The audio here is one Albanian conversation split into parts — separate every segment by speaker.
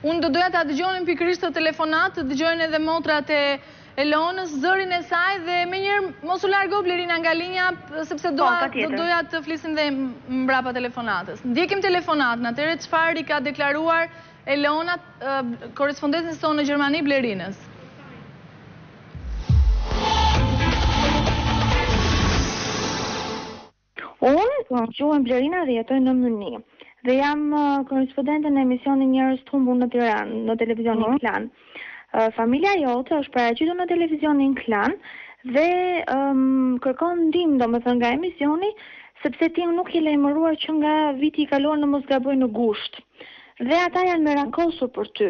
Speaker 1: Unë do doja ta dëgjonin pikërisht të telefonat, të dëgjojnë edhe motrat e Elonës, zërin e saj dhe me njërë mos u largo Blerina nga linja, sepse do doja të flisim dhe mbrapa telefonatës. Ndjekim telefonatën, atëre çfarë i ka deklaruar Elona, korrespondencës tonë në Gjermani, Blerinës.
Speaker 2: Unë quhem Blerina dhe jetoj në Myni. Dhe jam korrespondente në emisionin Njerëz të humbur në Tiranë, në televizionin Klan. Familja jote është paraqitur në televizionin Klan dhe kërkon ndihmë, domethënë nga emisioni, sepse ti nuk je lajmëruar që nga viti i kaluar në mos gaboj në gusht. Dhe ata janë merakosur për ty.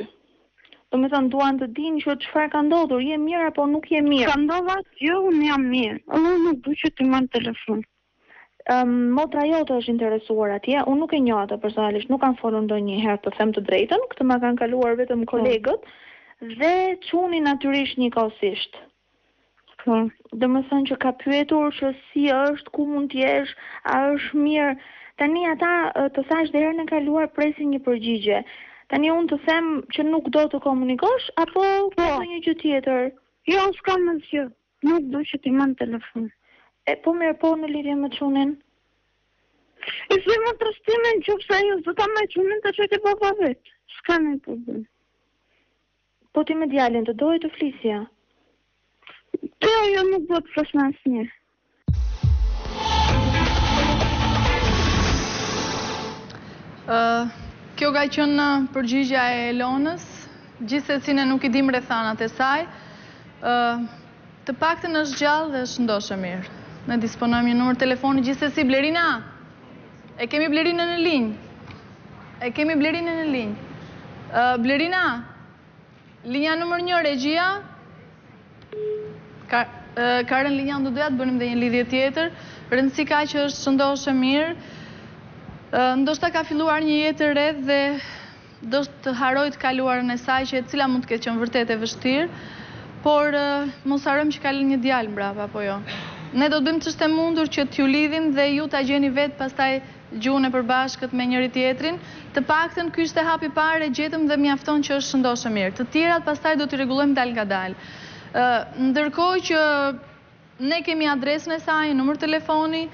Speaker 2: Domethënë duan të dinë që çfarë ka ndodhur, je mirë apo nuk je mirë.
Speaker 3: Ka ndodhur asgjë, unë jam mirë. Unë nuk dua që të marr telefon.
Speaker 2: Motra jote është interesuar atje, unë nuk e njoh atë personalisht, nuk kanë folur ndonjëherë, të them të drejtën, këtë ma kanë kaluar vetëm kolegët, dhe çuni natyrisht njëkohësisht. Domethënë që ka pyetur që si është, ku mund të jesh, a është mirë. Tani ata të thash dhe herën e kaluar presin një përgjigje. Tani unë të them që nuk do të komunikosh, apo ndonjë gjë tjetër?
Speaker 3: Jo, s'kam asgjë. Nuk do që ti marr telefon.
Speaker 2: Po mirë, po në lidhje me çunin?
Speaker 3: I them më trashtimin që pse ajo do ta marrë çunin të çojë te baba vet. S'ka ndonjë problem.
Speaker 2: Po ti me djalin të dojë të flisja?
Speaker 3: Jo, nuk do të flas me asnjë.
Speaker 1: Kjo ka qenë përgjigja e Elonës, gjithsesi ne nuk i dim rrethanat e saj. Të paktën është gjallë dhe është ndoshë mirë. Ne disponojmë një numër telefoni, gjithsesi Blerina. E kemi Blerinën në linjë. Blerina, linja numër 1, regjia. Ka rënë linja, do doja të bënim dhe një lidhje tjetër. Rëndësi ka që është ndoshë mirë. Ndoshta ka filluar një jetë e re dhe do të haroj të kaluarën e saj, që e cila mund të ketë qenë vërtet e vështirë, por mos harojmë që ka lënë një djalë mbrapa, apo jo. Ne do të bëjmë ç'është e mundur që t'ju lidhim dhe ju ta gjeni vetë pastaj gjuhën e përbashkët me njëri tjetrin. Të paktën ky ishte hapi i parë, gjetëm dhe mjafton që është ndoshë mirë. Të tjerat pastaj do t'i rregullojmë dal nga dal. Ndërkohë që ne kemi adresën e saj, numër telefoni,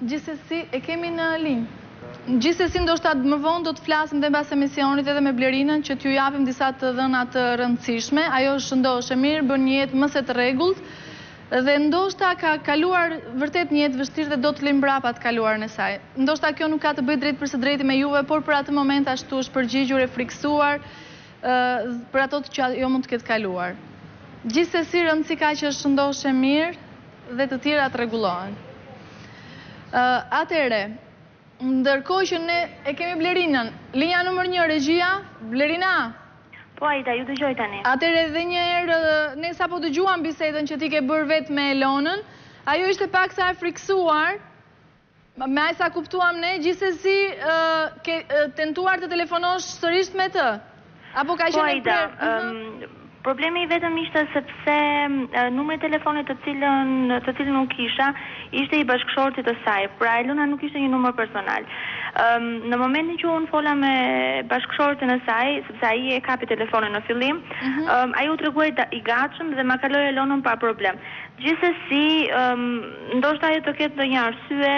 Speaker 1: gjithsesi e kemi në linjë. Gjithsesi ndoshta më vonë do të flasim dhe mbas emisionit edhe me Blerinën që t'ju japim disa të dhëna të rëndësishme. Ajo është ndoshë mirë, bën një jetë më së të rregullt dhe ndoshta ka kaluar vërtet një jetë vështirë dhe do të lëmë mbrapa të kaluarën e saj. Ndoshta kjo nuk ka të bëjë drejt për së drejti me juve, por për atë moment ashtu është përgjigjur e friksuar për ato që ajo mund të ketë kaluar. Gjithsesi rëndësi ka që është ndoshë mirë dhe të tjerat rregullohen. Atëre, ndërkohë që ne e kemi Blerinën, linja numër 1, regjia, Blerina.
Speaker 2: Po, Aida, ju dëgjoj tani.
Speaker 1: Atëre edhe një herë, ne sapo dëgjuam bisedën që ti ke bërë vetë me Elonën, ajo ishte pak sa e friksuar, me aq sa kuptuam ne, gjithsesi ke tentuar të telefonosh sërish me të? Apo ka qenë
Speaker 2: e prerë? Po, Aida, problemi vetëm ishte sepse numri telefonit të cilën nuk kisha ishte i bashkëshortit të saj. Pra Elona nuk ishte një numër personal. Në momentin që unë fola me bashkëshortin e saj, sepse ai e kapi telefonin në fillim, ai u tregoi i gatshëm dhe ma kaloi Elonën pa problem. Gjithsesi, ndoshta ajo të ketë ndonjë arsye,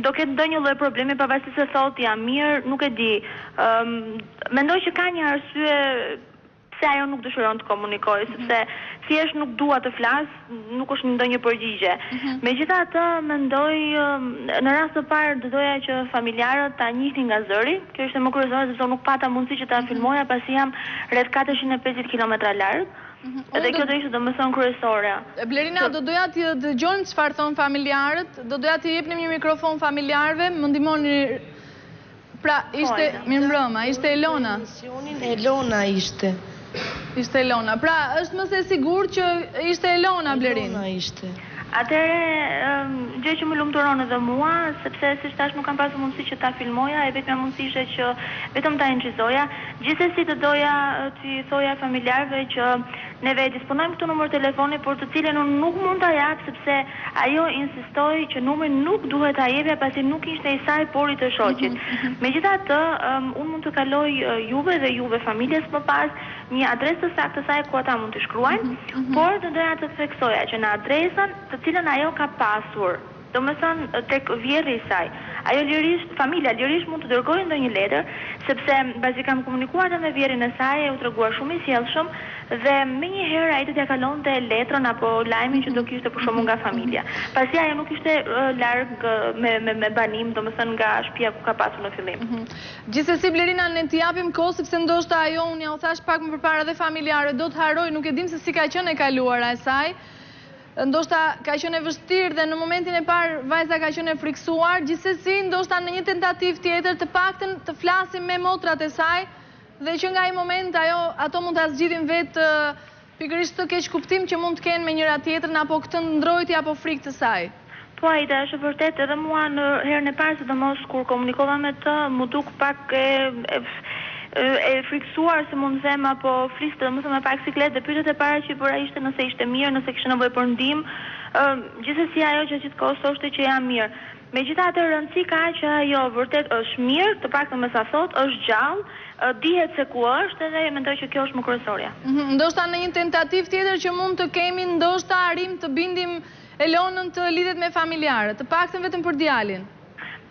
Speaker 2: do ketë ndonjë lloj problemi pavarësisht se thotë jam mirë, nuk e di. Mendoj që ka një arsye pse ajo nuk dëshiron të komunikojë, sepse thjesht nuk dua të flas, nuk është ndonjë përgjigje. Megjithatë, mendoj në rast të parë do doja që familjarët ta njihnin nga zëri. Kjo ishte më kryesore sepse nuk pata mundësi që ta filmoja pasi jam rreth 450 kilometra larg. Edhe kjo do ishte domethënë kryesore.
Speaker 1: Blerina, do doja të dëgjojmë çfarë thon familjarët, do doja të jepnim një mikrofon familjarëve, më ndihmoni. Pra, ishte mirëmbrëma, ishte Elona.
Speaker 4: Elona ishte.
Speaker 1: Ishte Elona. Pra, është më se sigurt që ishte Elona, Blerin.
Speaker 4: Elona ishte.
Speaker 2: Atëre, gjë që më lumturon edhe mua, sepse si thash nuk kam pasur mundësi që ta filmoja, e vetmja mundësi ishte që vetëm ta incizoja. Gjithsesi të doja t'i thoja familjarëve që Neve disponojmë këtë numër telefoni, por të cilën unë nuk mund ta jap sepse ajo insistoi që numri nuk duhet ta jepja pasi nuk ishte i saj, por i të shoqit. Megjithatë, unë mund të kaloj juve dhe juve familjes më pas një adresë të saktë të saj ku ata mund të shkruajnë, por të doja të theksoja që në adresën të cilën ajo ka pasur, domethënë tek vjerri i saj, ajo lirisht, familja lirisht mund të dërgojë ndonjë letër, sepse bazi kam komunikuar me vjerrin e saj, u treguar shumë i sjellshëm dhe menjëherë ai do t'ia kalonte letrën apo lajmin që do kishte për shkakun nga familja. Pasi ajo nuk ishte larg me banim, domethënë nga shtëpia ku ka pasur në fillim.
Speaker 1: Gjithsesi Blerina, ne t'i japim kohë sepse ndoshta ajo, unë ja u thash pak më përpara dhe familjarëve, do të haroj, nuk e dim se si ka qenë e kaluara e saj. Ndoshta ka qenë e vështirë dhe në momentin e parë vajza ka qenë e friksuar, gjithsesi ndoshta në një tentativë tjetër të paktën të flasim me motrat e saj dhe që nga ai moment ato mund ta zgjidhin vetë pikërisht të keq kuptim që mund të kenë me njëra tjetrën apo këtë ndrojtje apo frikë të saj.
Speaker 2: Po Aida, është vërtet edhe mua në herën e parë, sidomos kur komunikova me të, më duk pak e friksuar se mund të them apo fliste domethënë me pak siklet dhe pyetjet e para që i bëra ishte nëse ishte mirë, nëse kishte nevojë për ndihmë. Gjithsesi ajo që gjithkohës thoshte që jam mirë. Megjithatë rëndësi ka që ajo vërtet është mirë, të paktën me sa thot, është gjallë, dihet se ku është dhe mendoj që kjo është më kryesorja.
Speaker 1: Ndoshta në një tentativë tjetër që mund të kemi, ndoshta arrim të bindim Elonën të lidhet me familjarët, të paktën vetëm për djalin.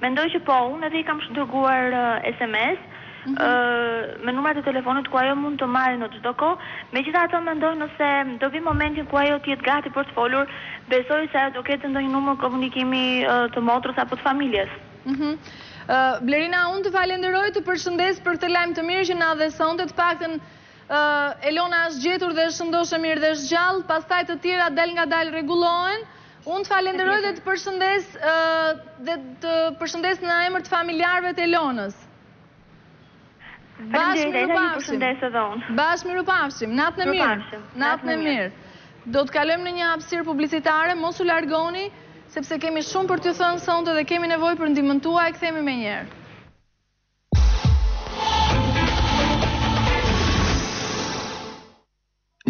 Speaker 2: Mendoj që po, unë edhe i kam dërguar SMS me numrat e telefonit ku ajo mund të marrë në çdo kohë. Megjithatë mendoj nëse do vi momentin ku ajo të jetë gati për të folur, besoj se ajo do ketë ndonjë numër komunikimi të motrës apo të familjes.
Speaker 1: Blerina, unë të falenderoj, të përshëndes për këtë lajm të mirë që na dhe sonte, të paktën Elona është gjetur dhe është ndoshë mirë dhe është gjallë, pastaj të tjera dal nga dal rregullohen. Unë të falenderoj dhe të përshëndes në emër të familjarëve të Elonës. Bashkë mirupafshim. Natën e mirë. Do të kalojmë në një hapësirë publicitare, mos u largoni, sepse kemi shumë për t'ju thënë sonte dhe kemi nevojë për ndihmën tuaj, kthehemi menjëherë.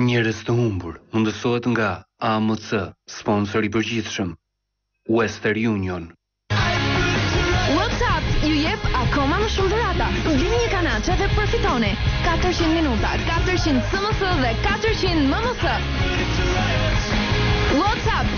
Speaker 5: Njerëz të humbur mundësohet nga AMC, sponsor i përgjithshëm, Western Union.
Speaker 6: WhatsApp ju jep akoma më shumë dhurata. Vini një kanaçe dhe përfitoni 400 minuta, 400 SMS dhe 400 MMS. WhatsApp.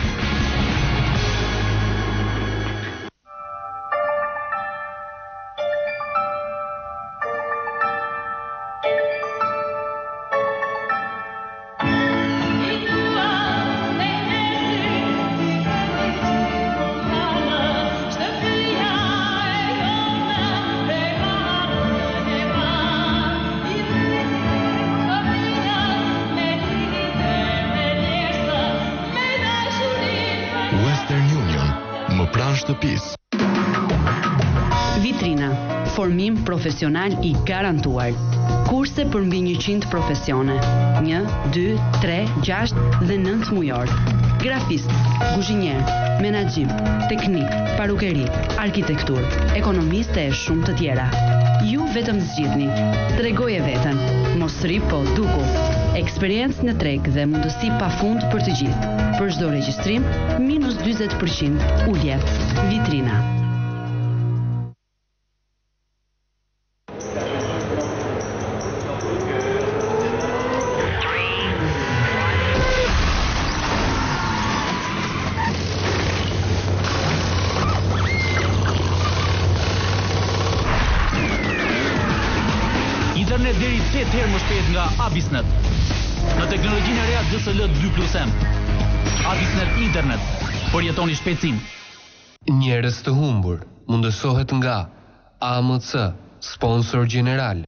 Speaker 7: Vitrina, formim profesional i garantuar. Kurse për mbi 100 profesione. 1, 2, 3, 6 dhe 9 mujor. Grafist, kuzhinier, menaxhim, teknik, parukeri, arkitektur, ekonomiste e shumë të tjera. Ju vetëm zgjidhni. Tregoje veten. Mos rri po duku. Eksperiencë në treg dhe mundësi pafund për të gjithë. Për çdo regjistrim, minus 40% ulje. Vitrina.
Speaker 8: Internet deri 8 herë më shpejt nga Abisnet. Në teknologjinë e reja DSL 2+M. Abisnet Internet, përjetoni shpejtësinë.
Speaker 5: Njerëz të humbur mundësohet nga AMC, sponsor gjeneral.